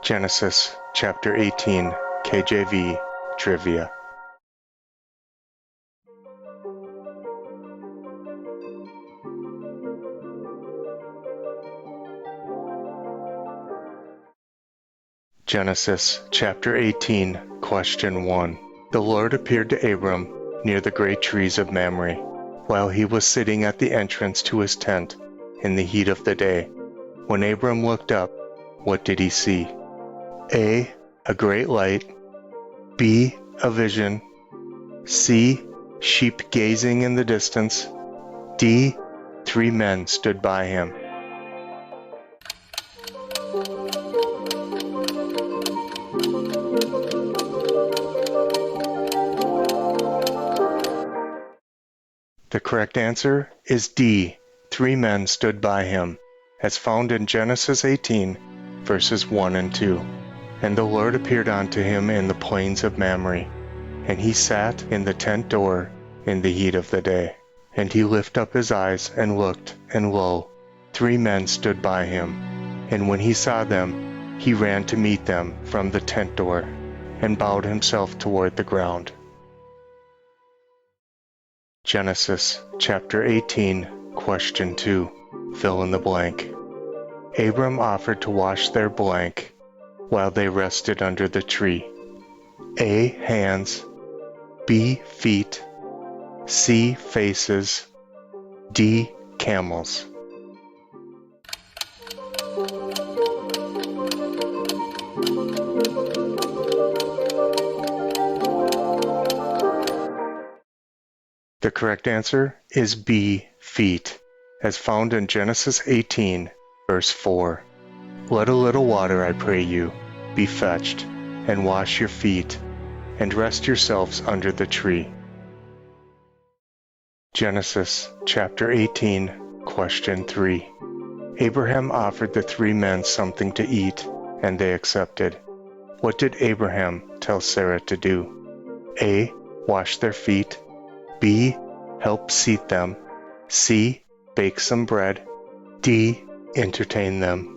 Genesis chapter 18, KJV, Trivia. Genesis chapter 18, question 1. The Lord appeared to Abram near the great trees of Mamre, while he was sitting at the entrance to his tent in the heat of the day. When Abram looked up, what did he see? A. A great light. B. A vision. C. Sheep gazing in the distance. D. 3 men stood by him. The correct answer is D. 3 men stood by him, as found in Genesis 18, verses 1 and 2. And the Lord appeared unto him in the plains of Mamre, and he sat in the tent door in the heat of the day. And he lifted up his eyes and looked, and lo, 3 men stood by him. And when he saw them, he ran to meet them from the tent door, and bowed himself toward the ground. Genesis chapter 18, question 2. Fill in the blank. Abram offered to wash their blank while they rested under the tree. A. Hands. B. Feet. C. Faces. D. Camels. The correct answer is B. Feet, as found in Genesis 18, verse 4. Let a little water, I pray you, be fetched, and wash your feet, and rest yourselves under the tree. Genesis chapter 18, question 3. Abraham offered the 3 men something to eat, and they accepted. What did Abraham tell Sarah to do? A. Wash their feet. B. Help seat them. C. Bake some bread. D. Entertain them.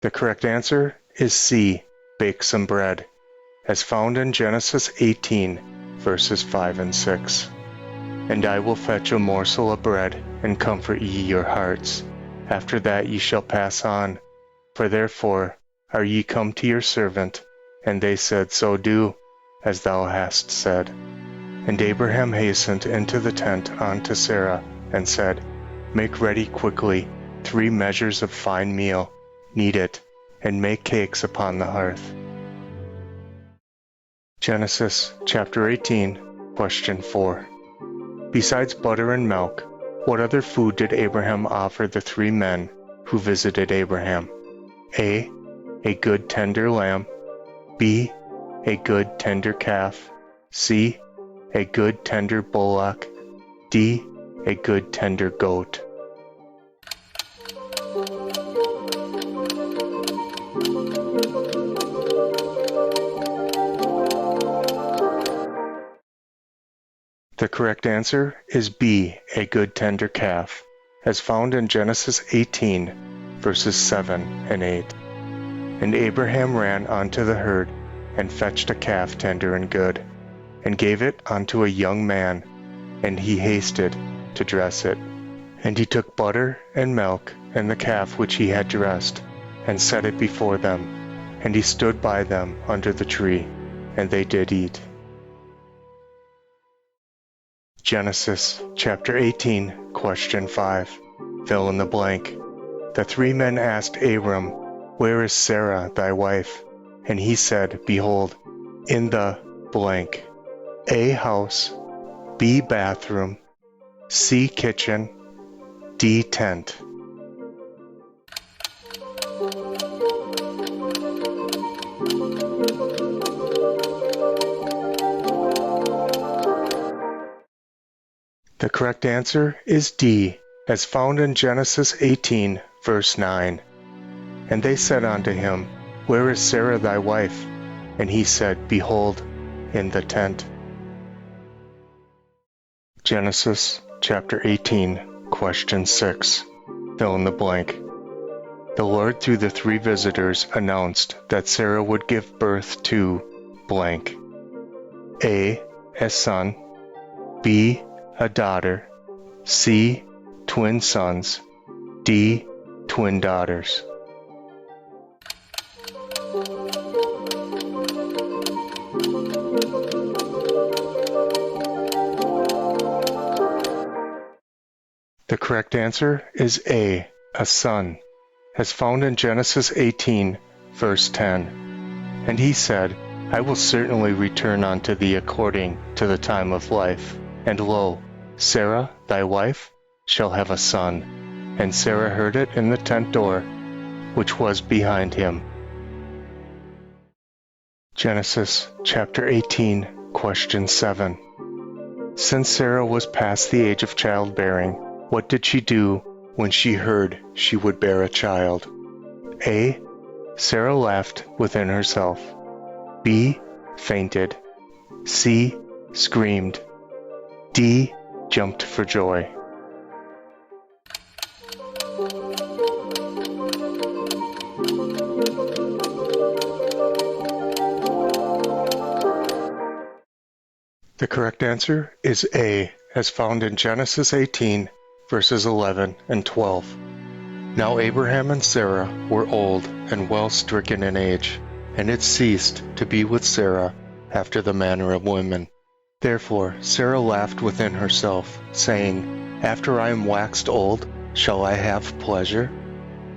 The correct answer is C. Bake some bread, as found in Genesis 18, verses 5 and 6. And I will fetch a morsel of bread, and comfort ye your hearts. After that ye shall pass on. For therefore are ye come to your servant. And they said, So do, as thou hast said. And Abraham hastened into the tent unto Sarah, and said, Make ready quickly 3 measures of fine meal, knead it, and make cakes upon the hearth. Genesis chapter 18, question 4. Besides butter and milk, what other food did Abraham offer the 3 men who visited Abraham? A. A good tender lamb. B. A good tender calf. C. A good tender bullock. D. A good tender goat. The correct answer is B. A good tender calf, as found in Genesis 18, verses 7 and 8. And Abraham ran unto the herd, and fetched a calf tender and good, and gave it unto a young man, and he hasted to dress it. And he took butter and milk, and the calf which he had dressed, and set it before them. And he stood by them under the tree, and they did eat. Genesis chapter 18, question 5. Fill in the blank. The 3 men asked Abram, Where is Sarah thy wife? And he said, Behold, in the blank. A. House. B. Bathroom. C. Kitchen. D. Tent. The correct answer is D, as found in Genesis 18, verse 9. And they said unto him, Where is Sarah thy wife? And he said, Behold, in the tent. Genesis chapter 18, question 6. Fill in the blank. The Lord through the three visitors announced that Sarah would give birth to blank. A. A son. B. A daughter. C. Twin sons. D. Twin daughters. The correct answer is A. A son, as found in Genesis 18, verse 10. And he said, I will certainly return unto thee according to the time of life. And lo, Sarah, thy wife, shall have a son. And Sarah heard it in the tent door, which was behind him. Genesis chapter 18, question 7. Since Sarah was past the age of childbearing, what did she do when she heard she would bear a child? A. Sarah laughed within herself. B. Fainted. C. Screamed. D. Jumped for joy. The correct answer is A, as found in Genesis 18, verses 11 and 12. Now Abraham and Sarah were old and well stricken in age, and it ceased to be with Sarah after the manner of women. Therefore Sarah laughed within herself, saying, After I am waxed old, shall I have pleasure,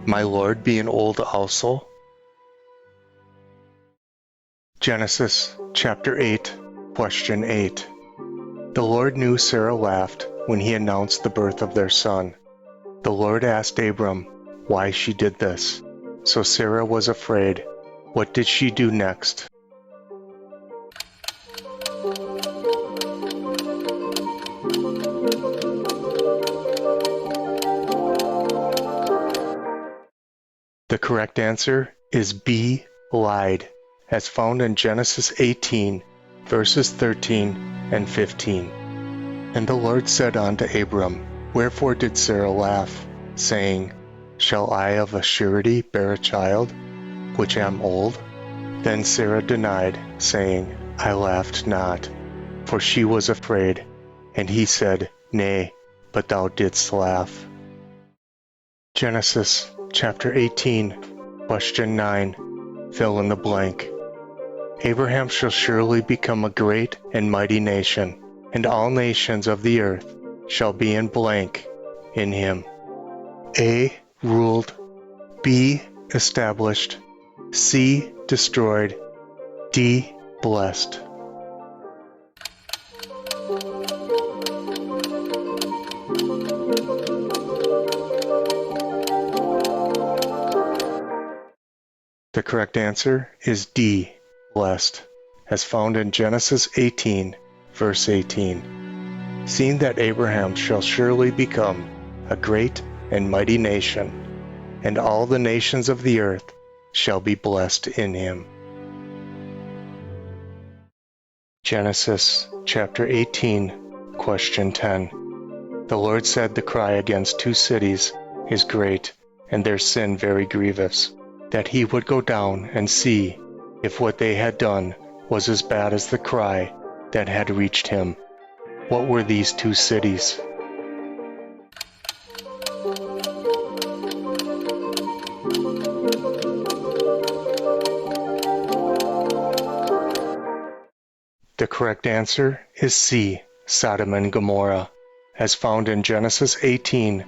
my Lord being old also? Genesis chapter 8, question 8. The Lord knew Sarah laughed when he announced the birth of their son. The Lord asked Abram why she did this. So Sarah was afraid. What did she do next? The correct answer is B, lied, as found in Genesis 18, verses 13 and 15. And the Lord said unto Abram, Wherefore did Sarah laugh, saying, Shall I of a surety bear a child, which am old? Then Sarah denied, saying, I laughed not, for she was afraid. And he said, Nay, but thou didst laugh. Genesis chapter 18, question 9. Fill in the blank. Abraham shall surely become a great and mighty nation, and all nations of the earth shall be in blank in him. A. Ruled. B. Established. C. Destroyed. D. Blessed. The correct answer is D. Blessed, as found in Genesis 18, verse 18. Seeing that Abraham shall surely become a great and mighty nation, and all the nations of the earth shall be blessed in him. Genesis chapter 18, question 10. The Lord said the cry against two cities is great, and their sin very grievous, that he would go down and see if what they had done was as bad as the cry that had reached him. What were these two cities? The correct answer is C, Sodom and Gomorrah, as found in Genesis 18,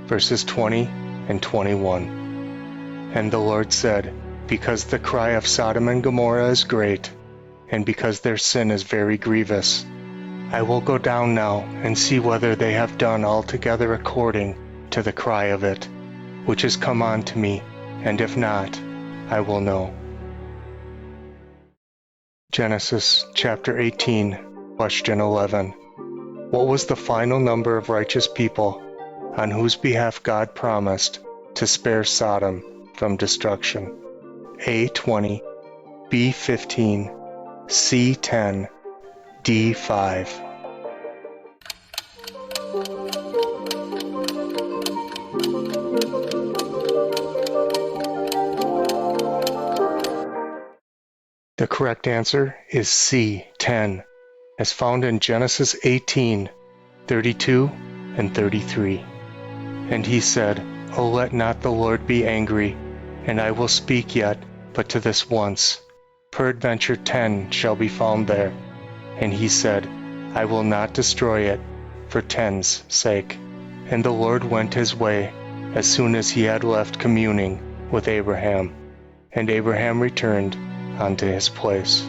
verses 20 and 21. And the Lord said, Because the cry of Sodom and Gomorrah is great, and because their sin is very grievous, I will go down now and see whether they have done altogether according to the cry of it, which is come unto me, and if not, I will know. Genesis chapter 18, question 11. What was the final number of righteous people on whose behalf God promised to spare Sodom from destruction? A. 20, B. 15, C. 10, D. 5. The correct answer is C, 10, as found in Genesis 18, 32 and 33. And he said, O let not the Lord be angry, and I will speak yet but to this once. Peradventure 10 shall be found there. And he said, I will not destroy it for 10's sake. And the Lord went his way as soon as he had left communing with Abraham. And Abraham returned unto his place.